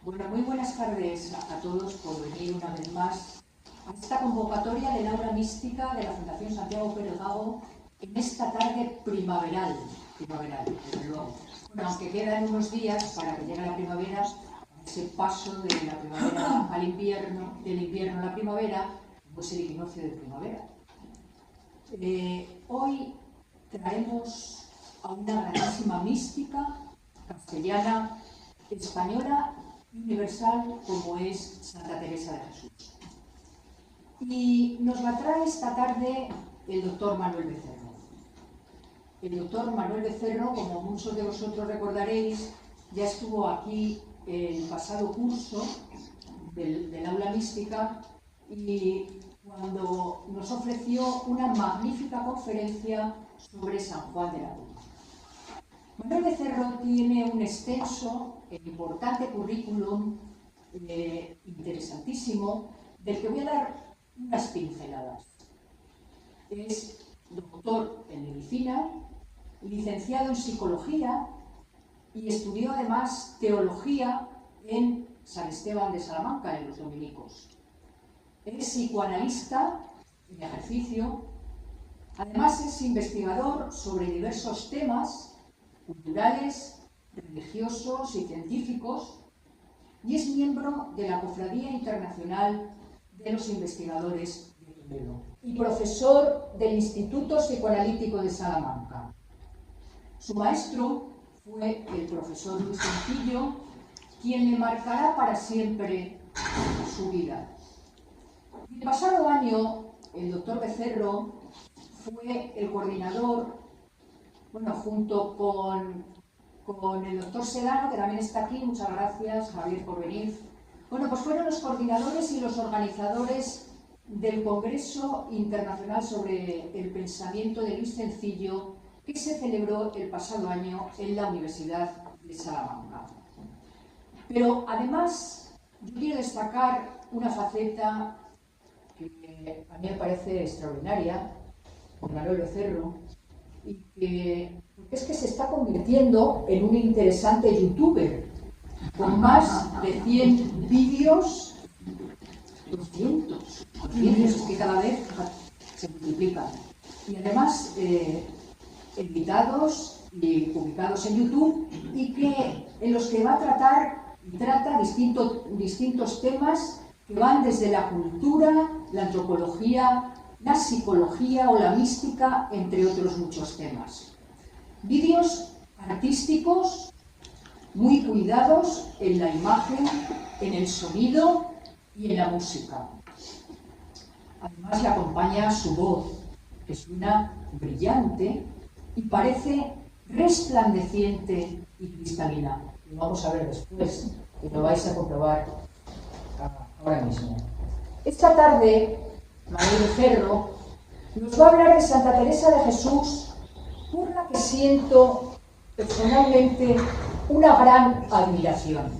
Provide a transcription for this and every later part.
Bueno, muy buenas tardes a todos por venir una vez más a esta convocatoria del aula mística de la Fundación Santiago Pérez Gago en esta tarde primaveral, desde luego. Bueno, aunque quedan unos días para que llegue la primavera, ese paso de la primavera al invierno, del invierno a la primavera, pues el equinoccio de primavera. Hoy traemos a una grandísima mística castellana, española y universal como es Santa Teresa de Jesús. Y nos la trae esta tarde el doctor Manuel Becerro. El doctor Manuel Becerro, como muchos de vosotros recordaréis, ya estuvo aquí el pasado curso del aula mística y cuando nos ofreció una magnífica conferencia sobre San Juan de la Cruz. Manuel Becerro tiene un extenso e importante currículum interesantísimo, del que voy a dar unas pinceladas. Es doctor en medicina, licenciado en psicología y estudió además teología en San Esteban de Salamanca, en los dominicos. Es psicoanalista en ejercicio, además es investigador sobre diversos temas culturales, religiosos y científicos, y es miembro de la Cofradía Internacional de los Investigadores de Toledo y profesor del Instituto Psicoanalítico de Salamanca. Su maestro fue el profesor Luis Sencillo, quien le marcará para siempre su vida. El pasado año, el doctor Becerro fue el coordinador, junto con el doctor Sedano, que también está aquí, muchas gracias, Javier, por venir. Pues fueron los coordinadores y los organizadores del Congreso Internacional sobre el Pensamiento de Luis Sencillo, que se celebró el pasado año en la Universidad de Salamanca. Pero además, yo quiero destacar una faceta que a mí me parece extraordinaria, de Manuel Becerro, y que es que se está convirtiendo en un interesante youtuber, con más de 100 vídeos, 200 que cada vez se multiplican. Y además invitados y publicados en YouTube, y en los que va a trata distintos temas que van desde la cultura, la antropología, la psicología o la mística, entre otros muchos temas. Vídeos artísticos muy cuidados en la imagen, en el sonido y en la música. Además le acompaña su voz, que suena brillante y parece resplandeciente y cristalina. Lo vamos a ver después, y lo vais a comprobar ahora mismo. Esta tarde, Manuel Becerro nos va a hablar de Santa Teresa de Jesús, por la que siento personalmente una gran admiración.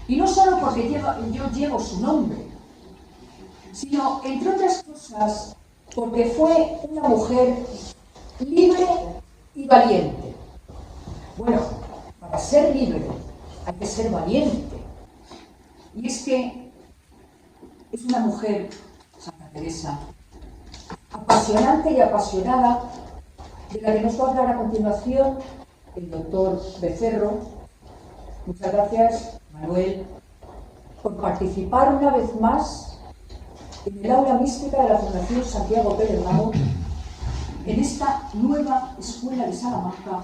Y no solo porque yo llevo su nombre, sino, entre otras cosas, porque fue una mujer libre y valiente. Bueno, para ser libre hay que ser valiente. Y es que es una mujer, Santa Teresa, apasionante y apasionada, de la que nos va a hablar a continuación el doctor Becerro. Muchas gracias, Manuel, por participar una vez más en el aula mística de la Fundación Santiago Pérez Gago, en esta nueva escuela de Salamanca,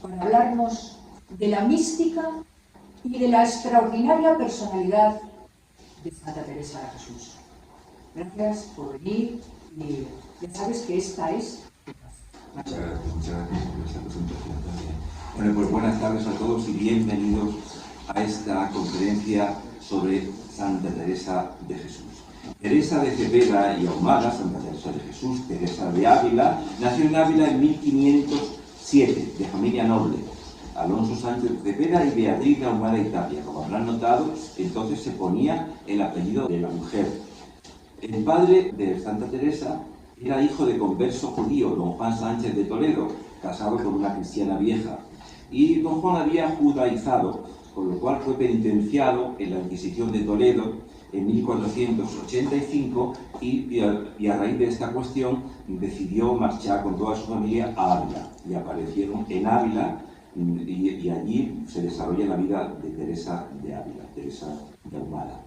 para hablarnos de la mística y de la extraordinaria personalidad de Santa Teresa de Jesús. Gracias por venir y ya sabes que esta es tu casa. Muchas gracias por esta presentación también. Bueno, pues buenas tardes a todos y bienvenidos a esta conferencia sobre Santa Teresa de Jesús. Teresa de Cepeda y Ahumada, Santa Teresa de Jesús, Teresa de Ávila, nació en Ávila en 1507, de familia noble. Alonso Sánchez de Cepeda y Beatriz de Ahumada y Tapia. Como habrán notado, entonces se ponía el apellido de la mujer. El padre de Santa Teresa era hijo de converso judío, don Juan Sánchez de Toledo, casado con una cristiana vieja. Y don Juan había judaizado con lo cual fue penitenciado en la Inquisición de Toledo en 1485 y a raíz de esta cuestión decidió marchar con toda su familia a Ávila y aparecieron en Ávila y allí se desarrolla la vida de Teresa de Ávila, Teresa de Ahumada.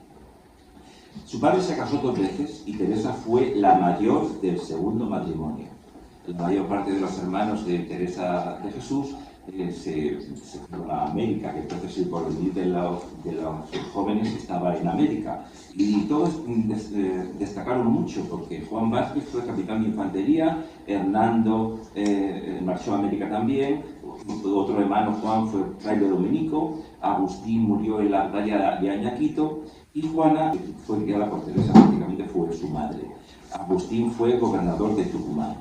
Su padre se casó 2 veces y Teresa fue la mayor del segundo matrimonio. La mayor parte de los hermanos de Teresa de Jesús se fueron a América, que entonces el porvenir de los jóvenes estaba en América. Y todos destacaron mucho, porque Juan Vázquez fue capitán de infantería, Hernando marchó a América también, otro hermano Juan fue fraile dominico, Agustín murió en la batalla de Añaquito, y Juana fue criada por Teresa, prácticamente fue su madre. Agustín fue gobernador de Tucumán.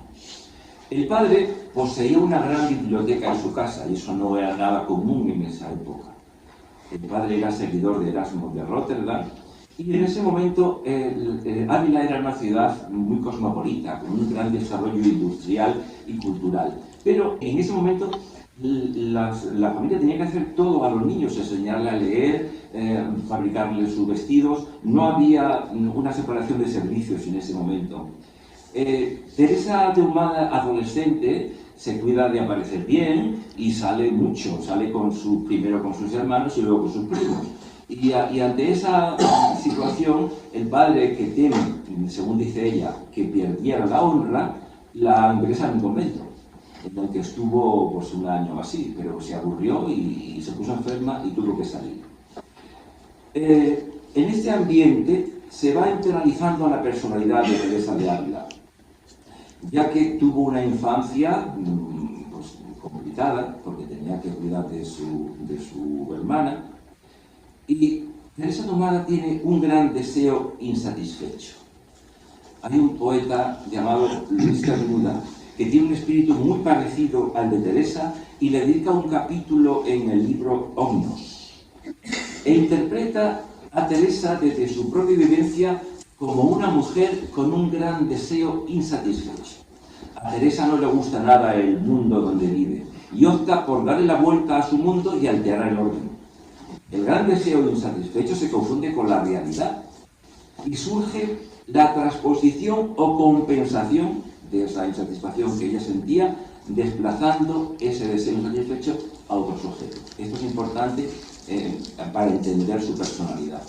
El padre poseía una gran biblioteca en su casa, y eso no era nada común en esa época. El padre era seguidor de Erasmo de Rotterdam, y en ese momento Ávila era una ciudad muy cosmopolita, con un gran desarrollo industrial y cultural. Pero en ese momento la familia tenía que hacer todo a los niños, enseñarle a leer, fabricarles sus vestidos. No había una separación de servicios en ese momento. Teresa de Ahumada, adolescente, se cuida de aparecer bien y sale mucho, sale primero con sus hermanos y luego con sus primos. Y ante esa situación, el padre, que teme, según dice ella, que perdiera la honra, la ingresa en un convento, en el que estuvo pues, 1 año así, pero se aburrió y se puso enferma y tuvo que salir. En este ambiente se va internalizando la personalidad de Teresa de Ávila, ya que tuvo una infancia pues, complicada, porque tenía que cuidar de su hermana, y Teresa de Ahumada tiene un gran deseo insatisfecho. Hay un poeta llamado Luis Cernuda que tiene un espíritu muy parecido al de Teresa y le dedica un capítulo en el libro Omnos, e interpreta a Teresa desde su propia vivencia como una mujer con un gran deseo insatisfecho. A Teresa no le gusta nada el mundo donde vive y opta por darle la vuelta a su mundo y alterar el orden. El gran deseo insatisfecho se confunde con la realidad y surge la transposición o compensación de esa insatisfacción que ella sentía, desplazando ese deseo insatisfecho a otros objetos. Esto es importante para entender su personalidad.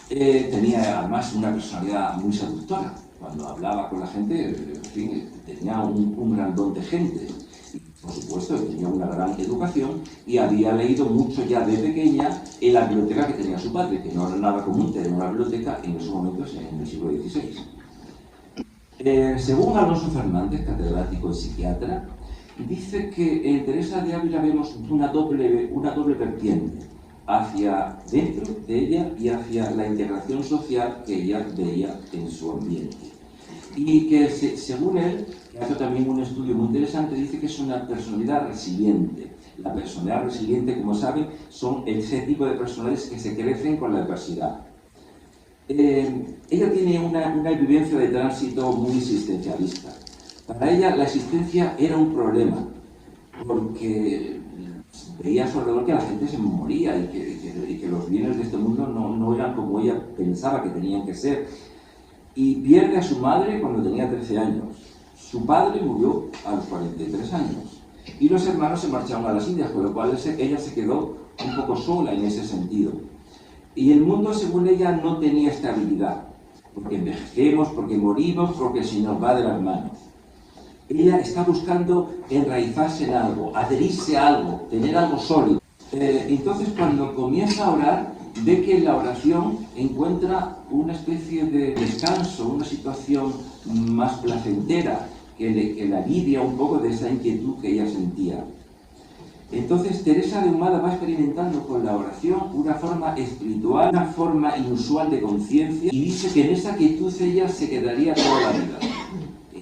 Tenía además una personalidad muy seductora. Cuando hablaba con la gente, en fin, tenía un gran don de gente. Y, por supuesto, tenía una gran educación y había leído mucho ya de pequeña en la biblioteca que tenía su padre, que no era nada común tener una biblioteca en esos momentos, en el siglo XVI. Según Alonso Fernández, catedrático y psiquiatra, dice que en Teresa de Ávila vemos una doble vertiente hacia dentro de ella y hacia la integración social que ella veía en su ambiente. Y que, según él, que hace también un estudio muy interesante, dice que es una personalidad resiliente. La personalidad resiliente, como saben, son ese tipo de personalidades que se crecen con la adversidad. Ella tiene una vivencia de tránsito muy existencialista. Para ella la existencia era un problema, porque veía a su alrededor que la gente se moría y que los bienes de este mundo no eran como ella pensaba que tenían que ser. Y pierde a su madre cuando tenía 13 años. Su padre murió a los 43 años. Y los hermanos se marcharon a las Indias, con lo cual ella se quedó un poco sola en ese sentido. Y el mundo, según ella, no tenía estabilidad, porque envejecemos, porque morimos, porque se nos va de las manos. Ella está buscando enraizarse en algo, adherirse a algo, tener algo sólido. Entonces, cuando comienza a orar, ve que en la oración encuentra una especie de descanso, una situación más placentera, que le alivia un poco de esa inquietud que ella sentía. Entonces, Teresa de Ahumada va experimentando con la oración una forma espiritual, una forma inusual de conciencia, y dice que en esa quietud ella se quedaría toda la vida.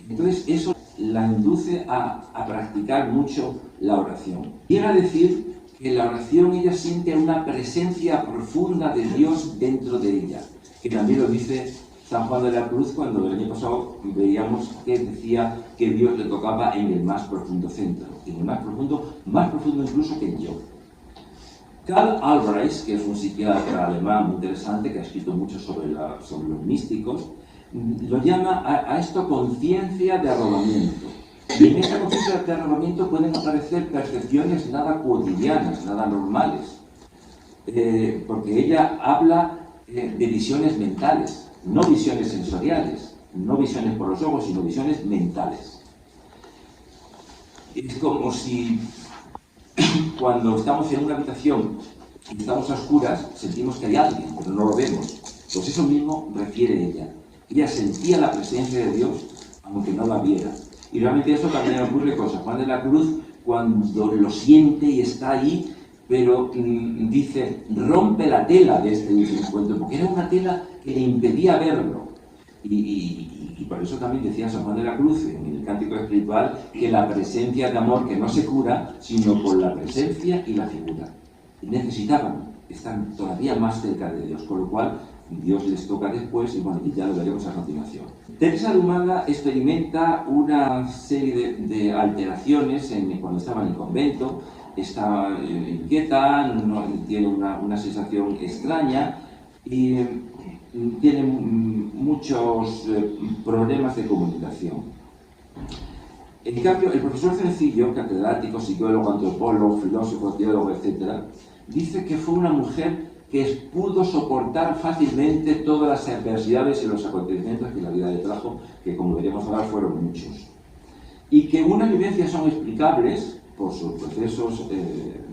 Entonces, eso la induce a practicar mucho la oración. Llega a decir que en la oración ella siente una presencia profunda de Dios dentro de ella, que también lo dice San Juan de la Cruz cuando el año pasado veíamos que decía que Dios le tocaba en el más profundo centro, en el más profundo incluso que en yo. Karl Albrecht, que es un psiquiatra alemán muy interesante, que ha escrito mucho sobre los místicos, lo llama a esto conciencia de arrobamiento. Y en esta conciencia de arrobamiento pueden aparecer percepciones nada cotidianas, nada normales, porque ella habla de visiones mentales, no visiones sensoriales, no visiones por los ojos, sino visiones mentales. Es como si cuando estamos en una habitación y estamos a oscuras, sentimos que hay alguien, pero no lo vemos. Pues eso mismo refiere ella. Ella sentía la presencia de Dios, aunque no la viera. Y realmente eso también ocurre con San Juan de la Cruz, cuando lo siente y está ahí, pero dice, rompe la tela de este último encuentro, porque era una tela que le impedía verlo. Y por eso también decía San Juan de la Cruz en el Cántico Espiritual que la presencia de amor que no se cura, sino por la presencia y la figura. Y necesitaban estar todavía más cerca de Dios, con lo cual Dios les toca después y bueno, ya lo veremos a continuación. Teresa de Humada experimenta una serie de alteraciones cuando estaba en el convento, está inquieta, tiene una sensación extraña y tiene muchos problemas de comunicación. En cambio, el profesor Sencillo, catedrático, psicólogo, antropólogo, filósofo, teólogo, etc., dice que fue una mujer que pudo soportar fácilmente todas las adversidades y los acontecimientos que la vida le trajo, que como veremos ahora fueron muchos. Y que unas vivencias son explicables por sus procesos de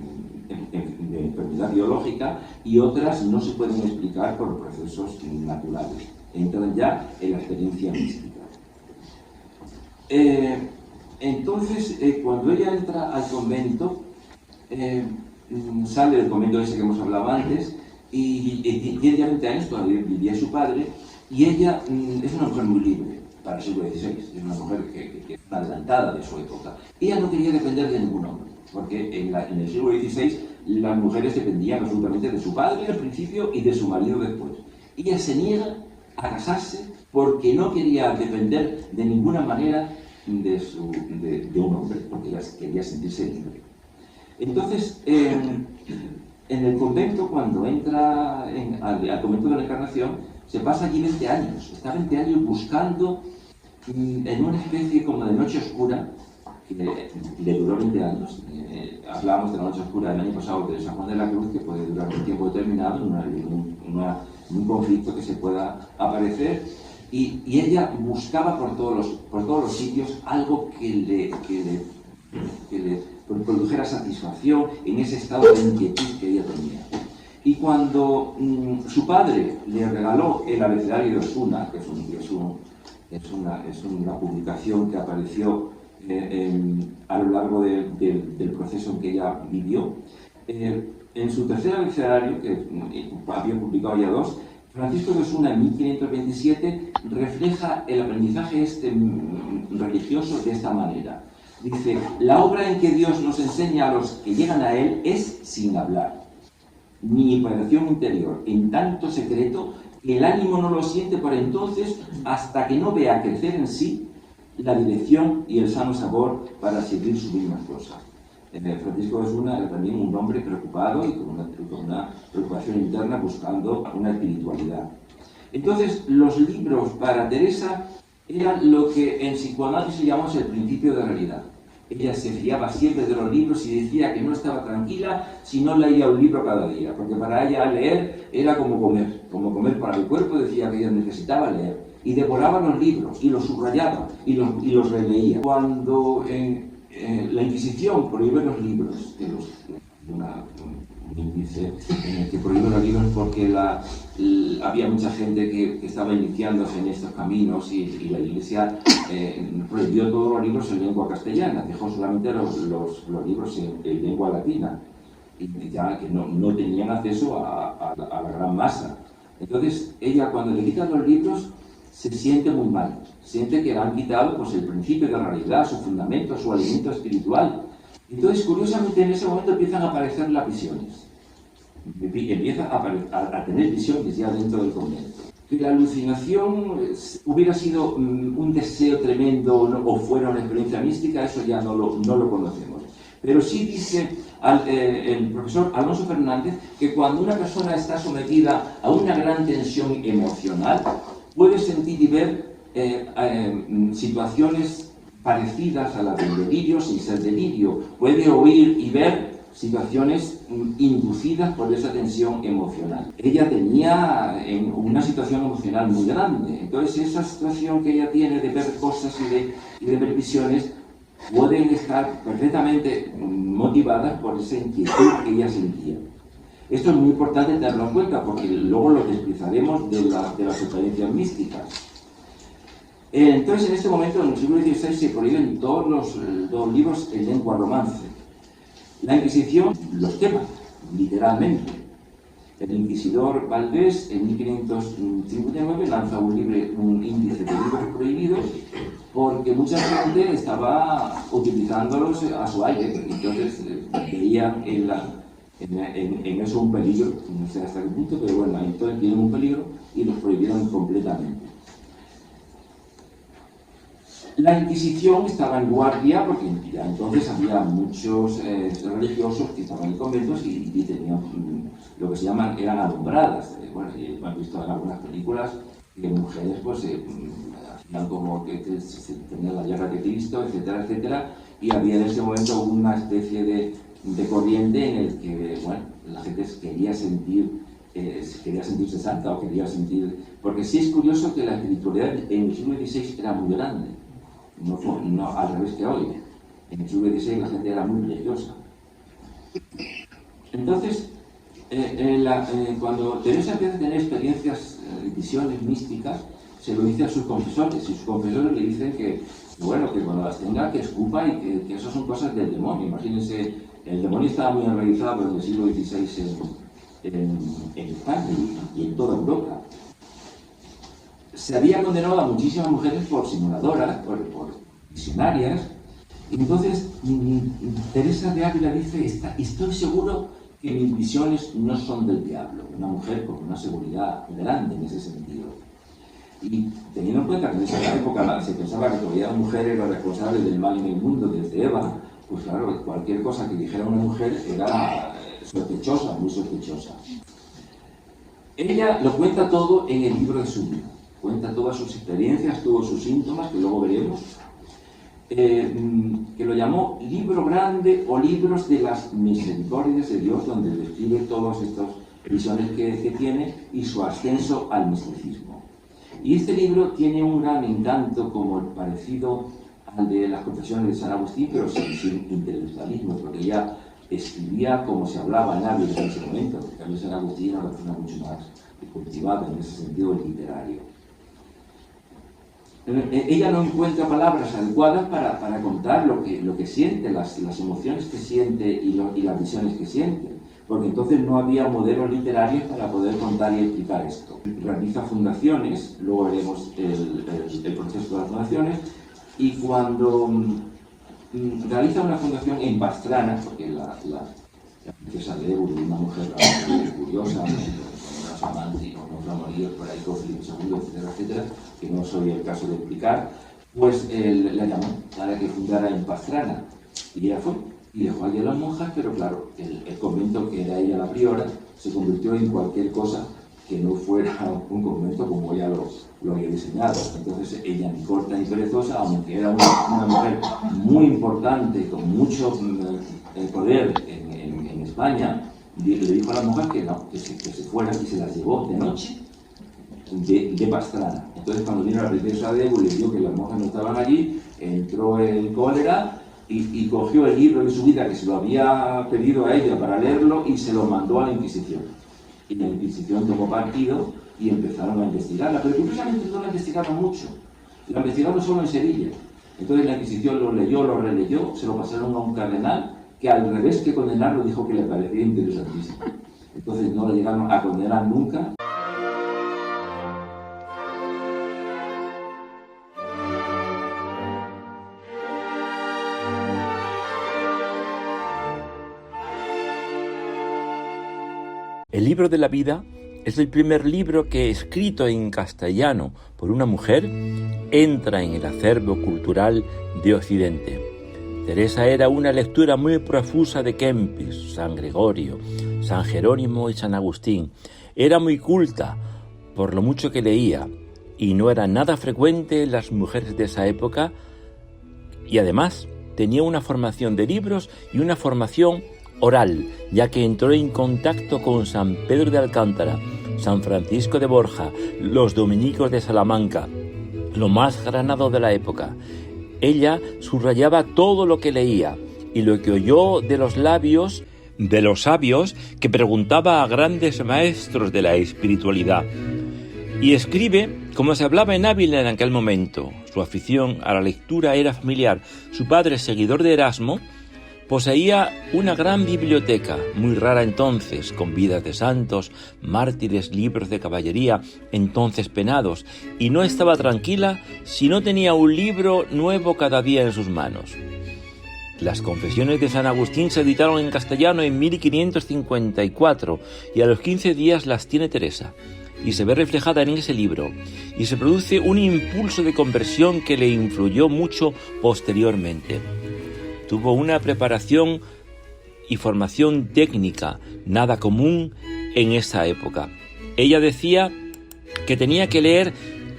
enfermedad biológica y otras no se pueden explicar por procesos naturales. Entran ya en la experiencia mística. Entonces, cuando ella entra al convento, sale del convento ese que hemos hablado antes, y tiene ya 20 años, todavía vivía su padre, y ella es una mujer muy libre para el siglo XVI, es una mujer que es una adelantada de su época. Ella no quería depender de ningún hombre, porque en el siglo XVI las mujeres dependían absolutamente de su padre al principio y de su marido después. Ella se niega a casarse porque no quería depender de ninguna manera de un hombre, porque ella quería sentirse libre. Entonces, en el convento, cuando entra al convento de la Encarnación, se pasa allí 20 años. Está 20 años buscando en una especie como de noche oscura, que le duró 20 años. Hablábamos de la noche oscura del año pasado de San Juan de la Cruz, que puede durar un tiempo determinado, en un conflicto que se pueda aparecer. Y ella buscaba por todos los sitios algo que le produjera satisfacción en ese estado de inquietud que ella tenía. Y cuando su padre le regaló el abecedario de Osuna, que es una publicación que apareció a lo largo del proceso en que ella vivió, en su tercer abecedario, que había publicado ya dos, Francisco de Osuna en 1527 refleja el aprendizaje religioso de esta manera. Dice, la obra en que Dios nos enseña a los que llegan a Él es sin hablar, ni operación interior, en tanto secreto que el ánimo no lo siente por entonces hasta que no vea crecer en sí la dirección y el sano sabor para seguir sus mismas cosas. Francisco de Osuna era también un hombre preocupado y con una preocupación interna buscando una espiritualidad. Entonces, los libros para Teresa eran lo que en psicoanálisis llamamos el principio de realidad. Ella se fiaba siempre de los libros y decía que no estaba tranquila si no leía un libro cada día, porque para ella leer era como comer para el cuerpo. Decía que ella necesitaba leer, y devoraba los libros, y los subrayaba, y los releía. Cuando la Inquisición prohíbe los libros, un índice en el que prohíbe los libros porque había mucha gente que estaba iniciándose en estos caminos y la Iglesia prohibió todos los libros en lengua castellana, dejó solamente los libros en lengua latina, y ya que no tenían acceso a la gran masa. Entonces ella, cuando le quitan los libros, se siente muy mal, siente que le han quitado pues, el principio de la realidad, su fundamento, su alimento espiritual. Entonces, curiosamente, en ese momento empiezan a aparecer las visiones. Empieza a tener visiones ya dentro del convento. Que la alucinación hubiera sido un deseo tremendo o fuera una experiencia mística, eso ya no lo conocemos. Pero sí dice el profesor Alonso Fernández que cuando una persona está sometida a una gran tensión emocional, puede sentir y ver situaciones parecidas a las del delirio sin ser delirio. Puede oír y ver situaciones inducidas por esa tensión emocional. Ella tenía una situación emocional muy grande, entonces esa situación que ella tiene de ver cosas y de ver visiones pueden estar perfectamente motivadas por esa inquietud que ella sentía. Esto es muy importante tenerlo en cuenta porque luego lo explicaremos de las experiencias místicas. Entonces, en este momento, en el siglo XVI, se prohíben todos los libros en lengua romance. La Inquisición los quema, literalmente. El inquisidor Valdés, en 1559, lanza un índice de libros prohibidos porque mucha gente estaba utilizándolos a su aire, entonces veían en eso un peligro, no sé hasta qué punto, pero bueno, entonces vieron un peligro y los prohibieron completamente. La Inquisición estaba en guardia porque ya entonces había muchos religiosos que estaban en conventos y tenían lo que se llaman, eran alumbradas. Bueno, han visto en algunas películas que mujeres pues hacían como que tenían la llaga de Cristo, etcétera, etcétera, y había en ese momento una especie de corriente en el que, bueno, la gente quería sentirse santa o quería sentir... Porque sí es curioso que la espiritualidad en el siglo XVI era muy grande. No al revés que hoy. En el siglo XVI la gente era muy religiosa. Entonces, cuando Teresa empieza a tener experiencias, visiones místicas, se lo dice a sus confesores, y sus confesores le dicen que, bueno, que cuando las tenga, que escupa y que eso son cosas del demonio. Imagínense, el demonio estaba muy organizado en el siglo XVI en España y en toda Europa. Se había condenado a muchísimas mujeres por simuladoras, por visionarias, y entonces Teresa de Ávila dice, estoy seguro que mis visiones no son del diablo, una mujer con una seguridad grande en ese sentido. Y teniendo en cuenta que en esa época se pensaba que todavía la mujer era responsable del mal en el mundo desde Eva, pues claro, cualquier cosa que dijera una mujer era sospechosa, muy sospechosa. Ella lo cuenta todo en el libro de su vida. Cuenta todas sus experiencias, todos sus síntomas, que luego veremos, que lo llamó Libro Grande o Libros de las Misericordias de Dios, donde describe todas estas visiones que tiene y su ascenso al misticismo. Y este libro tiene un gran encanto como el parecido al de las Confesiones de San Agustín, pero sin intelectualismo, porque ella escribía como se hablaba en Ávila en ese momento, porque San Agustín era una persona mucho más cultivada en ese sentido literario. Ella no encuentra palabras adecuadas para contar lo que siente, las emociones que siente y las visiones que siente, porque entonces no había modelos literarios para poder contar y explicar esto. Realiza fundaciones, luego veremos el proceso de las fundaciones, y cuando realiza una fundación en Pastrana, porque la princesa de Éboli, una mujer curiosa, unos amantes y unos amoríos por ahí con Felipe II, etcétera, etcétera, que no soy el caso de explicar, pues la llamó para que fundara en Pastrana. Y ella fue, y dejó allí a las monjas, pero claro, el convento que era ella la priora se convirtió en cualquier cosa que no fuera un convento como ella lo había diseñado. Entonces ella, ni corta ni perezosa, aunque era una mujer muy importante, con mucho poder en España, le dijo a la mujer que no, que se fuera, y se las llevó de noche de Pastrana. Entonces cuando vino la princesa de Éboli y le dijo que las monjas no estaban allí, entró en cólera y cogió el libro de su vida que se lo había pedido a ella para leerlo y se lo mandó a la Inquisición. Y la Inquisición tomó partido y empezaron a investigarla, pero curiosamente no la investigaron mucho, la investigaron solo en Sevilla. Entonces la Inquisición lo leyó, lo releyó, se lo pasaron a un cardenal que al revés que condenarlo dijo que le parecía interesantísimo. Entonces no le llegaron a condenar nunca. El libro de la vida es el primer libro que, escrito en castellano por una mujer, entra en el acervo cultural de Occidente. Teresa era una lectura muy profusa de Kempis, San Gregorio, San Jerónimo y San Agustín. Era muy culta por lo mucho que leía y no era nada frecuente en las mujeres de esa época, y además tenía una formación de libros y una formación oral, ya que entró en contacto con San Pedro de Alcántara, San Francisco de Borja, los dominicos de Salamanca, lo más granado de la época. Ella subrayaba todo lo que leía y lo que oyó de los labios de los sabios, que preguntaba a grandes maestros de la espiritualidad. Y escribe como se hablaba en Ávila en aquel momento. Su afición a la lectura era familiar. Su padre, seguidor de Erasmo, poseía una gran biblioteca, muy rara entonces, con vidas de santos, mártires, libros de caballería, entonces penados, y no estaba tranquila si no tenía un libro nuevo cada día en sus manos. Las Confesiones de San Agustín se editaron en castellano en 1554 y a los 15 días las tiene Teresa, y se ve reflejada en ese libro, y se produce un impulso de conversión que le influyó mucho posteriormente. Tuvo una preparación y formación técnica nada común en esa época. Ella decía que tenía que leer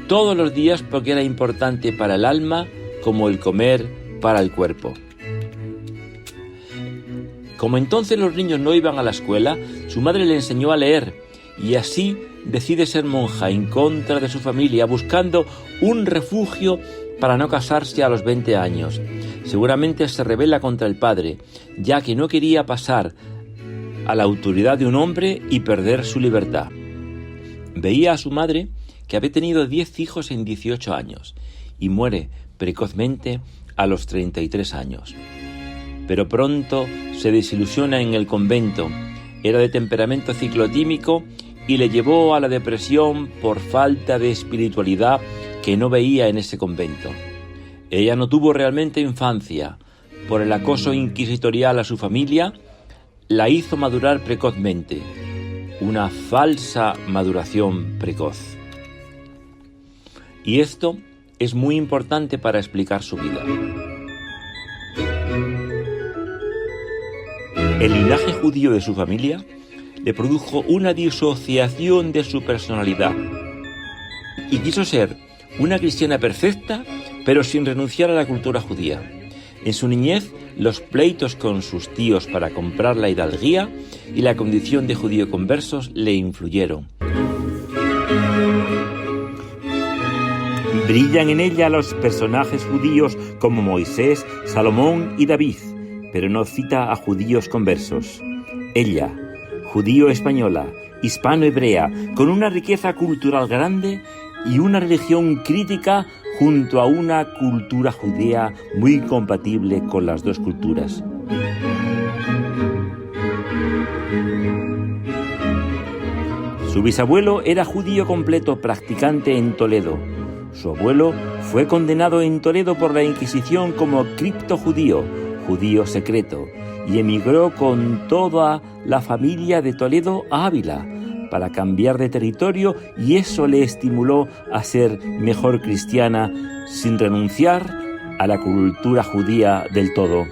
todos los días porque era importante para el alma como el comer para el cuerpo. Como entonces los niños no iban a la escuela, su madre le enseñó a leer y así decide ser monja en contra de su familia, buscando un refugio para no casarse a los 20 años. Seguramente se rebela contra el padre, ya que no quería pasar a la autoridad de un hombre y perder su libertad. Veía a su madre, que había tenido 10 hijos en 18 años, y muere precozmente a los 33 años. Pero pronto se desilusiona en el convento. Era de temperamento ciclotímico y le llevó a la depresión por falta de espiritualidad que no veía en ese convento. Ella no tuvo realmente infancia. Por el acoso inquisitorial a su familia, la hizo madurar precozmente. Una falsa maduración precoz. Y esto es muy importante para explicar su vida. El linaje judío de su familia le produjo una disociación de su personalidad y quiso ser una cristiana perfecta, pero sin renunciar a la cultura judía. En su niñez, los pleitos con sus tíos para comprar la hidalguía y la condición de judío conversos le influyeron. Brillan en ella los personajes judíos como Moisés, Salomón y David, pero no cita a judíos conversos. Ella, judío-española, hispano-hebrea, con una riqueza cultural grande y una religión crítica junto a una cultura judía muy compatible con las dos culturas. Su bisabuelo era judío completo practicante en Toledo. Su abuelo fue condenado en Toledo por la Inquisición como criptojudío, judío secreto, y emigró con toda la familia de Toledo a Ávila para cambiar de territorio, y eso le estimuló a ser mejor cristiana sin renunciar a la cultura judía del todo.